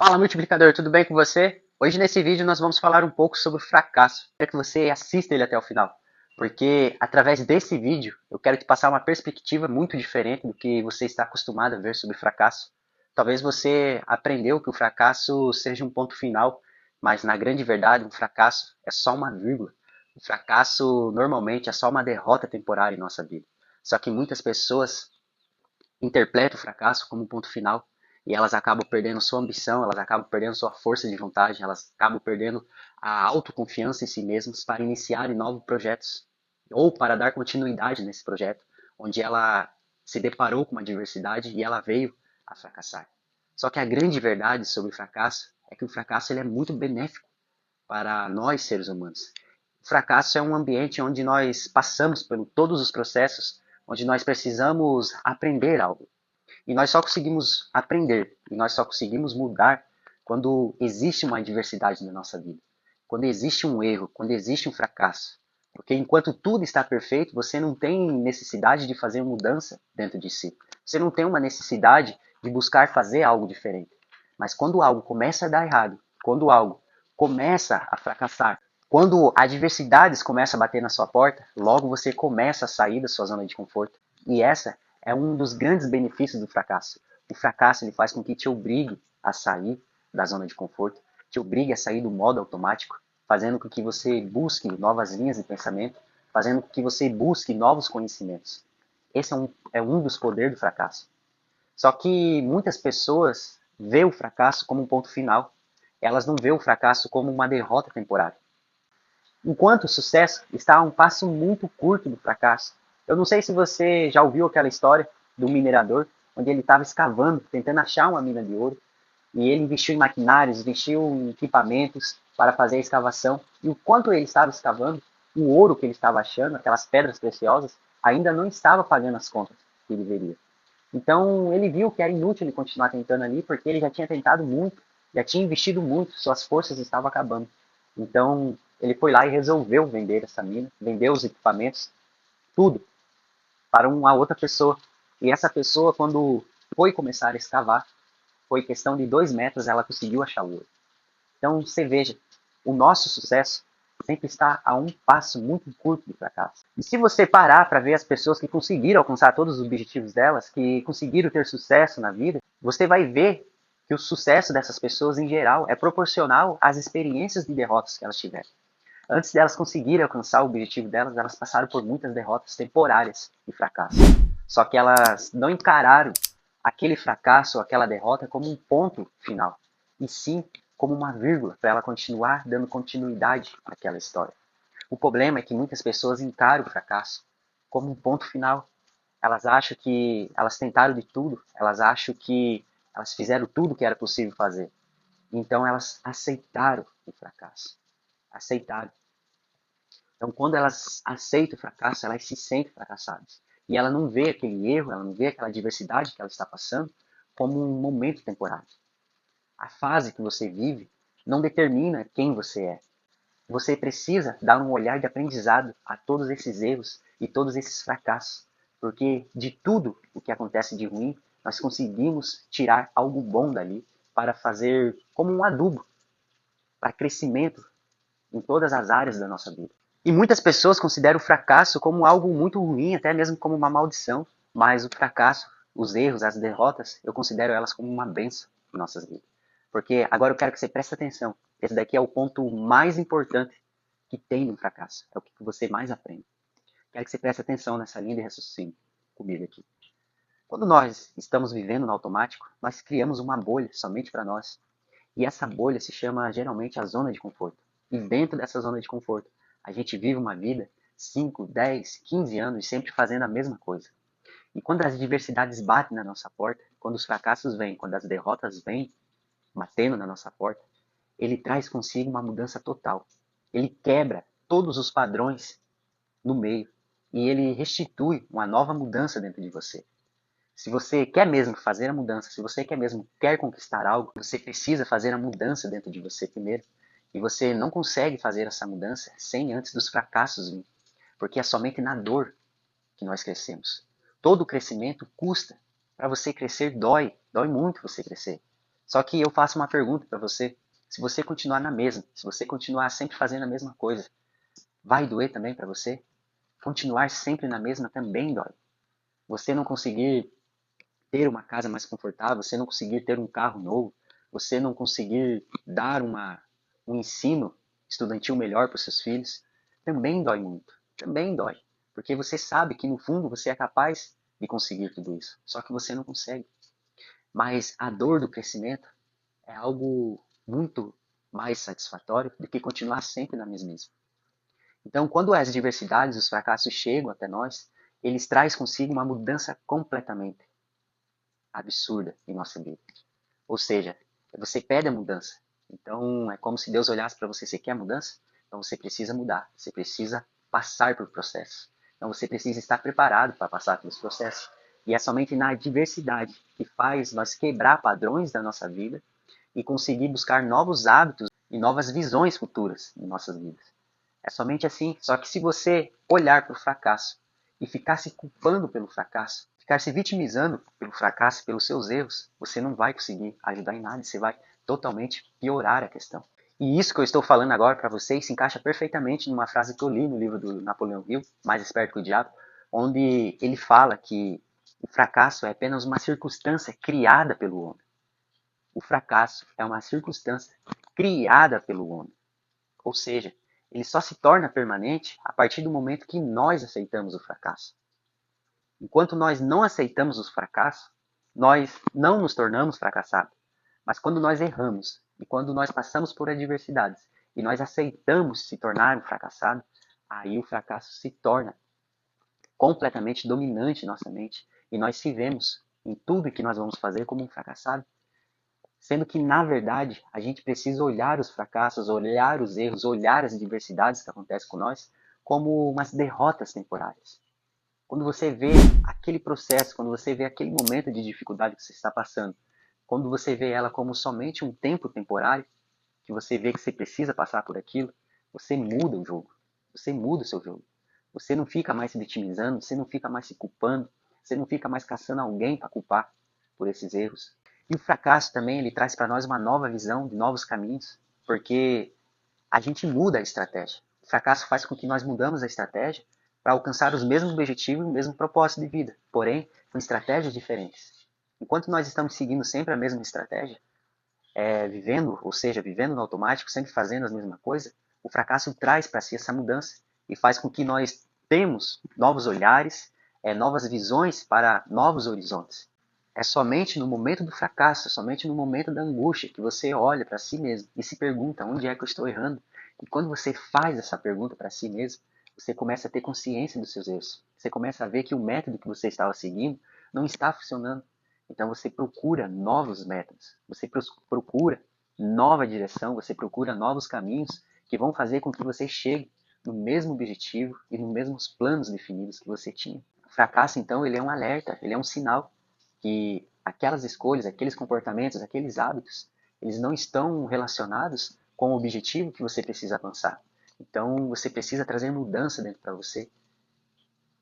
Fala, multiplicador, tudo bem com você? Hoje nesse vídeo nós vamos falar um pouco sobre o fracasso. Quero que você assista ele até o final, porque através desse vídeo eu quero te passar uma perspectiva muito diferente do que você está acostumado a ver sobre fracasso. Talvez você aprendeu que o fracasso seja um ponto final, mas na grande verdade um fracasso é só uma vírgula. O fracasso normalmente é só uma derrota temporária em nossa vida. Só que muitas pessoas interpretam o fracasso como um ponto final e elas acabam perdendo sua ambição, elas acabam perdendo sua força de vontade, elas acabam perdendo a autoconfiança em si mesmas para iniciarem novos projetos ou para dar continuidade nesse projeto, onde ela se deparou com uma adversidade e ela veio a fracassar. Só que a grande verdade sobre o fracasso é que o fracasso ele é muito benéfico para nós seres humanos. O fracasso é um ambiente onde nós passamos por todos os processos, onde nós precisamos aprender algo. E nós só conseguimos aprender, e nós só conseguimos mudar quando existe uma adversidade na nossa vida. Quando existe um erro, quando existe um fracasso. Porque enquanto tudo está perfeito, você não tem necessidade de fazer mudança dentro de si. Você não tem uma necessidade de buscar fazer algo diferente. Mas quando algo começa a dar errado, quando algo começa a fracassar, quando adversidades começam a bater na sua porta, logo você começa a sair da sua zona de conforto. E essa é um dos grandes benefícios do fracasso. O fracasso ele faz com que te obrigue a sair da zona de conforto, te obrigue a sair do modo automático, fazendo com que você busque novas linhas de pensamento, fazendo com que você busque novos conhecimentos. Esse é um dos poderes do fracasso. Só que muitas pessoas veem o fracasso como um ponto final. Elas não veem o fracasso como uma derrota temporária. Enquanto o sucesso está a um passo muito curto do fracasso. Eu não sei se você já ouviu aquela história do minerador, onde ele estava escavando, tentando achar uma mina de ouro, e ele investiu em maquinários, investiu em equipamentos para fazer a escavação, e o quanto ele estava escavando, o ouro que ele estava achando, aquelas pedras preciosas, ainda não estava pagando as contas que ele deveria. Então ele viu que era inútil ele continuar tentando ali, porque ele já tinha tentado muito, já tinha investido muito, suas forças estavam acabando. Então ele foi lá e resolveu vender essa mina, vender os equipamentos, tudo, para uma outra pessoa. E essa pessoa, quando foi começar a escavar, foi questão de 2 metros, ela conseguiu achar o ouro. Então você veja, o nosso sucesso sempre está a um passo muito curto do fracasso. E se você parar para ver as pessoas que conseguiram alcançar todos os objetivos delas, que conseguiram ter sucesso na vida, você vai ver que o sucesso dessas pessoas em geral é proporcional às experiências de derrotas que elas tiveram. Antes delas conseguirem alcançar o objetivo delas, elas passaram por muitas derrotas temporárias e fracasso. Só que elas não encararam aquele fracasso ou aquela derrota como um ponto final, e sim como uma vírgula para ela continuar dando continuidade àquela história. O problema é que muitas pessoas encaram o fracasso como um ponto final. Elas acham que elas tentaram de tudo, elas acham que elas fizeram tudo que era possível fazer. Então elas aceitaram o fracasso. Aceitaram. Então, quando elas aceitam o fracasso, elas se sentem fracassadas. E ela não vê aquele erro, ela não vê aquela adversidade que ela está passando como um momento temporário. A fase que você vive não determina quem você é. Você precisa dar um olhar de aprendizado a todos esses erros e todos esses fracassos. Porque de tudo o que acontece de ruim, nós conseguimos tirar algo bom dali para fazer como um adubo para crescimento em todas as áreas da nossa vida. E muitas pessoas consideram o fracasso como algo muito ruim, até mesmo como uma maldição. Mas o fracasso, os erros, as derrotas, eu considero elas como uma benção em nossas vidas. Porque agora eu quero que você preste atenção. Esse daqui é o ponto mais importante que tem no fracasso. É o que você mais aprende. Quero que você preste atenção nessa linha de raciocínio comigo aqui. Quando nós estamos vivendo no automático, nós criamos uma bolha somente para nós. E essa bolha se chama geralmente a zona de conforto. E dentro dessa zona de conforto, a gente vive uma vida 5, 10, 15 anos sempre fazendo a mesma coisa. E quando as adversidades batem na nossa porta, quando os fracassos vêm, quando as derrotas vêm batendo na nossa porta, ele traz consigo uma mudança total. Ele quebra todos os padrões no meio e ele restitui uma nova mudança dentro de você. Se você quer mesmo fazer a mudança, se você quer conquistar algo, você precisa fazer a mudança dentro de você primeiro. E você não consegue fazer essa mudança sem antes dos fracassos vir. Porque é somente na dor que nós crescemos. Todo crescimento custa. Para você crescer dói muito você crescer. Só que eu faço uma pergunta para você. Se você continuar na mesma, se você continuar sempre fazendo a mesma coisa, vai doer também para você? Continuar sempre na mesma também dói. Você não conseguir ter uma casa mais confortável, você não conseguir ter um carro novo, você não conseguir dar um ensino estudantil melhor para os seus filhos, também dói muito. Também dói. Porque você sabe que no fundo você é capaz de conseguir tudo isso. Só que você não consegue. Mas a dor do crescimento é algo muito mais satisfatório do que continuar sempre na mesmice. Então, quando as diversidades, os fracassos chegam até nós, eles trazem consigo uma mudança completamente absurda em nossa vida. Ou seja, você pede a mudança. Então, é como se Deus olhasse para você, você quer mudança? Então você precisa mudar, você precisa passar por processo. Então você precisa estar preparado para passar pelos processos. E é somente na diversidade que faz nós quebrar padrões da nossa vida e conseguir buscar novos hábitos e novas visões futuras em nossas vidas. É somente assim. Só que se você olhar para o fracasso e ficar se culpando pelo fracasso, ficar se vitimizando pelo fracasso, pelos seus erros, você não vai conseguir ajudar em nada, você vai totalmente piorar a questão. E isso que eu estou falando agora para vocês se encaixa perfeitamente numa frase que eu li no livro do Napoleão Hill, Mais Esperto que o Diabo, onde ele fala que o fracasso é apenas uma circunstância criada pelo homem. O fracasso é uma circunstância criada pelo homem. Ou seja, ele só se torna permanente a partir do momento que nós aceitamos o fracasso. Enquanto nós não aceitamos os fracassos, nós não nos tornamos fracassados. Mas quando nós erramos e quando nós passamos por adversidades e nós aceitamos se tornar um fracassado, aí o fracasso se torna completamente dominante em nossa mente e nós se vemos em tudo que nós vamos fazer como um fracassado. Sendo que, na verdade, a gente precisa olhar os fracassos, olhar os erros, olhar as adversidades que acontecem com nós como umas derrotas temporárias. Quando você vê aquele processo, quando você vê aquele momento de dificuldade que você está passando, quando você vê ela como somente um tempo temporário, que você vê que você precisa passar por aquilo, você muda o jogo. Você muda o seu jogo. Você não fica mais se vitimizando, você não fica mais se culpando, você não fica mais caçando alguém para culpar por esses erros. E o fracasso também, ele traz para nós uma nova visão, de novos caminhos, porque a gente muda a estratégia. O fracasso faz com que nós mudamos a estratégia para alcançar os mesmos objetivos e o mesmo propósito de vida, porém com estratégias diferentes. Enquanto nós estamos seguindo sempre a mesma estratégia, vivendo, ou seja, vivendo no automático, sempre fazendo a mesma coisa, o fracasso traz para si essa mudança e faz com que nós temos novos olhares, novas visões para novos horizontes. É somente no momento do fracasso, é somente no momento da angústia que você olha para si mesmo e se pergunta onde é que eu estou errando. E quando você faz essa pergunta para si mesmo, você começa a ter consciência dos seus erros. Você começa a ver que o método que você estava seguindo não está funcionando. Então você procura novos métodos, você procura nova direção, você procura novos caminhos que vão fazer com que você chegue no mesmo objetivo e nos mesmos planos definidos que você tinha. O fracasso, então, ele é um alerta, ele é um sinal que aquelas escolhas, aqueles comportamentos, aqueles hábitos, eles não estão relacionados com o objetivo que você precisa alcançar. Então você precisa trazer mudança dentro para você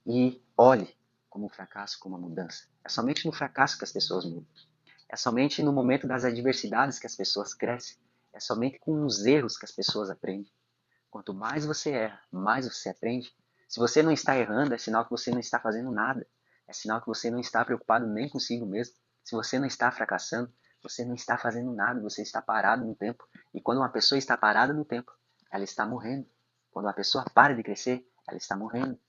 e olhe como um fracasso, como uma mudança. É somente no fracasso que as pessoas mudam. É somente no momento das adversidades que as pessoas crescem. É somente com os erros que as pessoas aprendem. Quanto mais você erra, mais você aprende. Se você não está errando, é sinal que você não está fazendo nada. É sinal que você não está preocupado nem consigo mesmo. Se você não está fracassando, você não está fazendo nada, você está parado no tempo. E quando uma pessoa está parada no tempo, ela está morrendo. Quando uma pessoa para de crescer, ela está morrendo.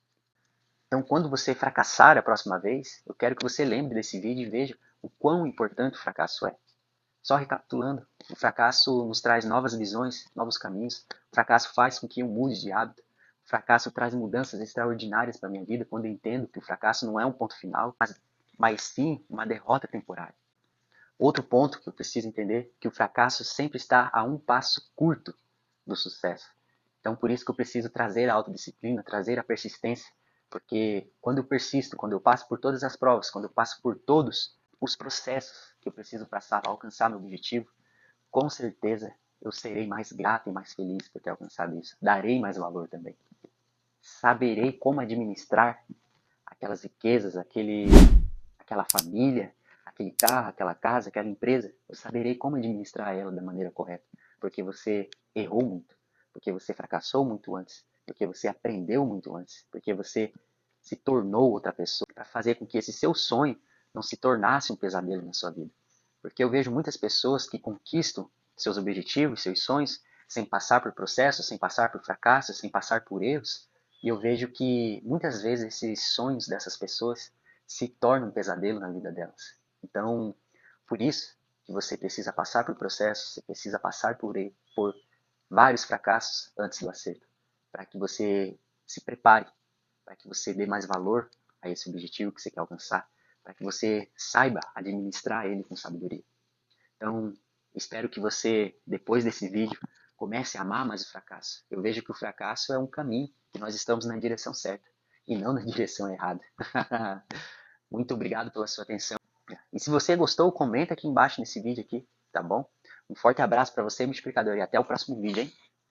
Então, quando você fracassar a próxima vez, eu quero que você lembre desse vídeo e veja o quão importante o fracasso é. Só recapitulando, o fracasso nos traz novas visões, novos caminhos. O fracasso faz com que eu mude de hábito. O fracasso traz mudanças extraordinárias para a minha vida quando eu entendo que o fracasso não é um ponto final, mas sim uma derrota temporária. Outro ponto que eu preciso entender é que o fracasso sempre está a um passo curto do sucesso. Então, por isso que eu preciso trazer a autodisciplina, trazer a persistência, porque quando eu persisto, quando eu passo por todas as provas, quando eu passo por todos os processos que eu preciso passar para alcançar meu objetivo, com certeza eu serei mais grato e mais feliz por ter alcançado isso. Darei mais valor também. Saberei como administrar aquelas riquezas, aquela família, aquele carro, aquela casa, aquela empresa, eu saberei como administrar ela da maneira correta, porque você errou muito, porque você fracassou muito antes, porque você aprendeu muito antes, porque você se tornou outra pessoa para fazer com que esse seu sonho não se tornasse um pesadelo na sua vida. Porque eu vejo muitas pessoas que conquistam seus objetivos, seus sonhos, sem passar por processos, sem passar por fracassos, sem passar por erros, e eu vejo que muitas vezes esses sonhos dessas pessoas se tornam um pesadelo na vida delas. Então, por isso que você precisa passar por processos, você precisa passar por vários fracassos antes do acerto, para que você se prepare, para que você dê mais valor a esse objetivo que você quer alcançar, para que você saiba administrar ele com sabedoria. Então, espero que você, depois desse vídeo, comece a amar mais o fracasso. Eu vejo que o fracasso é um caminho, que nós estamos na direção certa e não na direção errada. Muito obrigado pela sua atenção. E se você gostou, comenta aqui embaixo nesse vídeo aqui, tá bom? Um forte abraço para você, multiplicador, e até o próximo vídeo, hein?